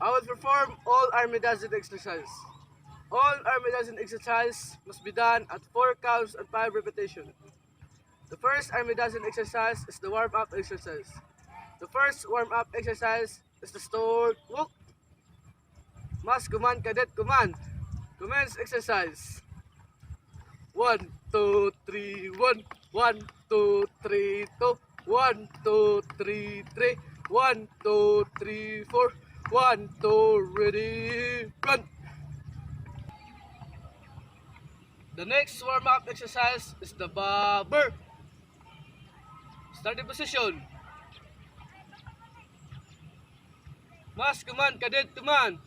I will perform all army dozen exercise. All army dozen exercise must be done at 4 counts and 5 repetitions. The first army dozen exercise is the warm-up exercise. The first warm-up exercise is the stored walk. Mas command cadet command. Commence exercise. 1, 2, 3, 1. 1, 2, 3, 2. 1, 2, 3, 3. 1, 2, 3, 4. 1, 2, ready, run. The next warm-up exercise is the bobber. Starting position. Mas command cadet command.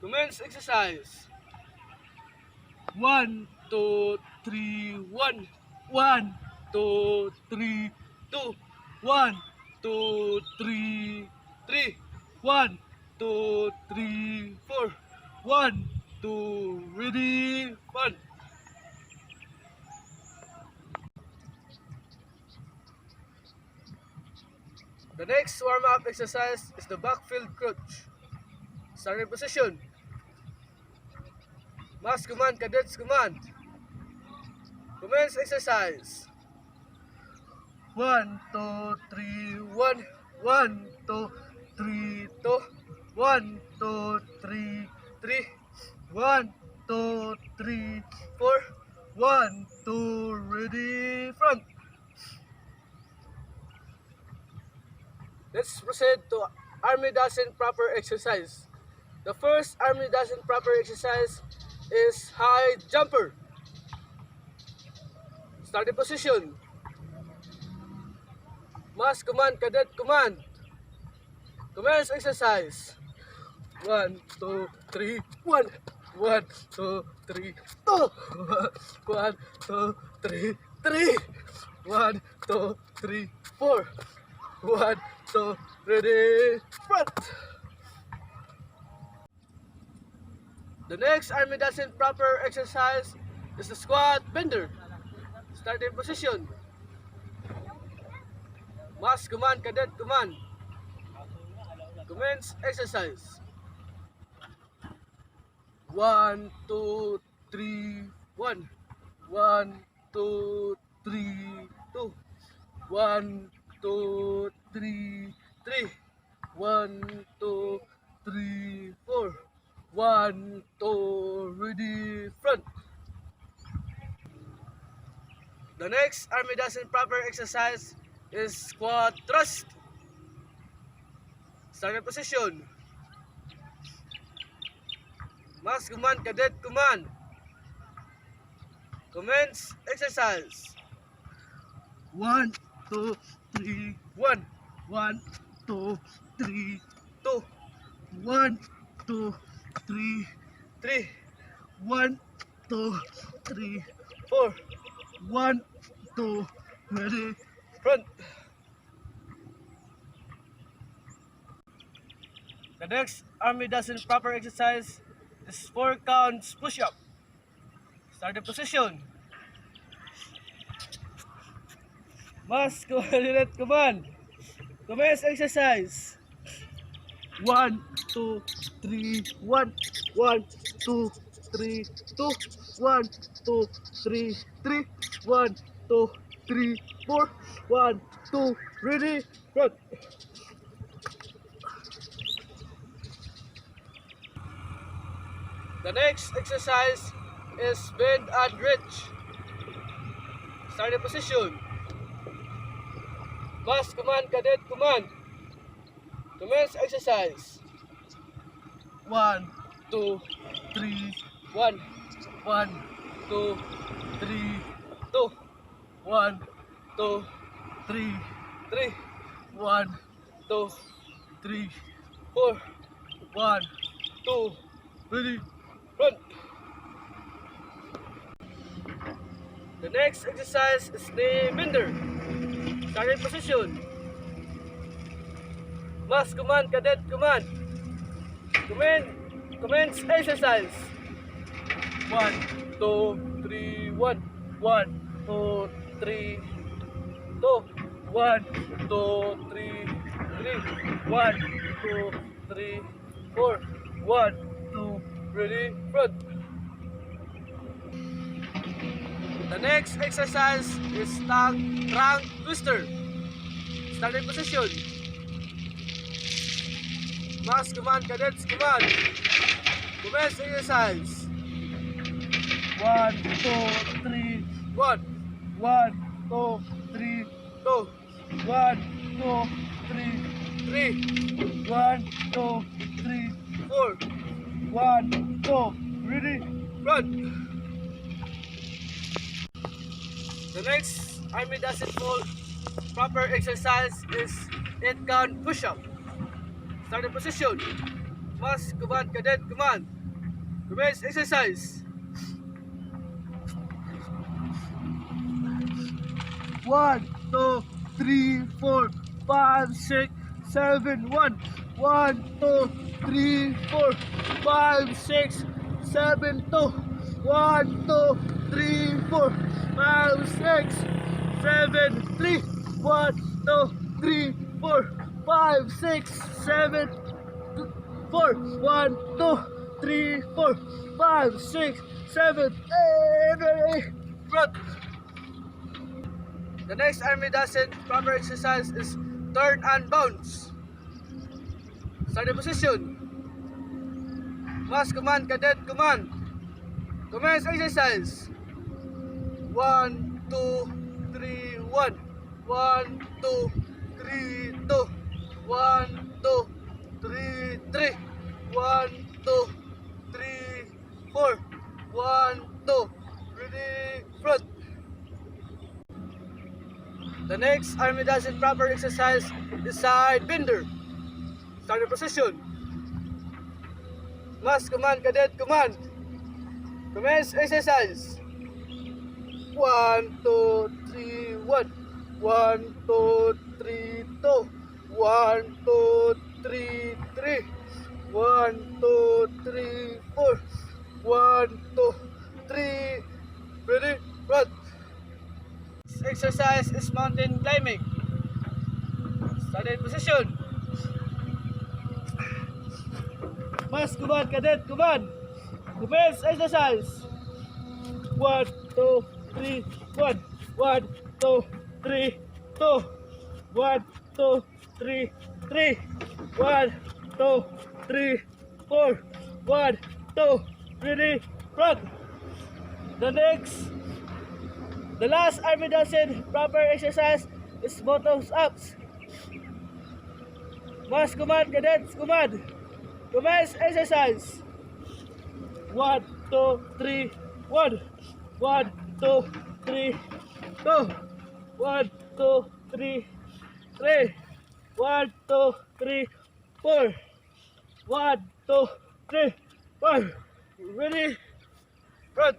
Commence exercise. 1, 2, 3, 1. 1, 2, 3, 2. 1, 2, 3, 3. 1, 2, 3, 4. 1, 2, ready, run. The next warm-up exercise is the backfield crunch. Starting position. Mas command cadets command. Commence exercise. 1, 2, 3, 1. 1, 2, 3, 2. 1, 2, 3, 3. 1, 2, 3, 4. 1, 2, ready, front. Let's proceed to army dozen proper exercise. The first army dozen proper exercise is high jumper. Starting position. Mas command cadet command. Commence exercise. 1, 2, 3, 1. 1, 2, 3, 2. 1, 2, 3, 3. 1, 2, 3, 4. 1, 2, ready, front. The next army dozen proper exercise is the squat bender. Starting position. Mas command cadet command. Commence exercise. 1, 2, 3, 1. 1, 2, 3, 2. 1, 2, 3, 3. 1, 2, 3, 4. 1, 2, ready, front. The next army dozen proper exercise is squat thrust. Starting position. Mas command cadet command. Commence exercise. 1, 2, 3, 1. 1, 2, 3, 2. 1, 2, 3, 3. 1, 2, 3, 4. 1, 2, ready, front. The next army dozen proper exercise is 4 counts push-up. Starting position. Mas command command. Commence exercise. 1, 2, 3, 1. 1, 2, 3, 2. 1, 2, 3, 3. 1, 2, 3, 4. 1, 2, ready, front. The next exercise is bend and reach. Starting position. Mas command cadet command. Commence exercise. 1, 2, 3, 1. 1, 2, 3, 2. 1, 2, 3, 3. 1, 2, 3, 4. 1, 2, ready, front. The next exercise is knee bender. Starting position. Mas command cadet command. Commence exercise. 1, 2, 3, 1. 1, 2, 3, 2. 1, 2, 3, 3. 1, 2, 3, 4. 1, 2, ready, front. The next exercise is trunk twister. Starting position. Mass command, cadets command. Commence exercise. 1, 2, 3, 1. 1, 2, 3, 2. 1, 2, 3, 3. 1, 2, 3, 4. 1, 2, ready, run. The next army doesn't fall proper exercise is 8 count push-up. Starting position. Mass command, cadet command. Commence exercise. 1, 2, 3, 4, 5, 6, 7, 1. 1, 2, 3, 4, 5, 6, 7, 2. 1, 2, 3, 4, 5, 6, 7, 3. 1, 2, 3, 4, 5, 6, 7, 4. 1, 2, 3, 4, 5, 6, 7, 8. Front. The next army doesn't proper exercise is turn and bounce. Starting position. Mass command, cadet command. Commence exercise. 1, 2, 3, 1. 1, 2, 3, 2. 1, 2, 3, 3. 1, 2, 3, 4. 1, 2. Ready, front. The next army doesn't proper exercise is side bender. Starting position. Mass command, cadet command. Commence exercise. 1, 2, 3, 1. 1, 2, 3, 2. 1, 2, 3, 3. 1, 2, 3, 4. 1, 2, 3. Ready, front. This exercise is mountain climbing. Starting position. Mass command, cadet command. Commence exercise. 1, 2, 3, 1. 1, 2, 3, 2. 1, 2, 3, 3. 1, 2, 3, 4. 1, 2, ready, front. The last army doesn't proper exercise is bottoms ups. Mass command, cadets command. Commence exercise. 1, 2, 3, 1. 1, 2, 3, 2. 1, 2, 3, 3. 1, 2, 3, 4. 1, 2, 3, 4. Ready? Front.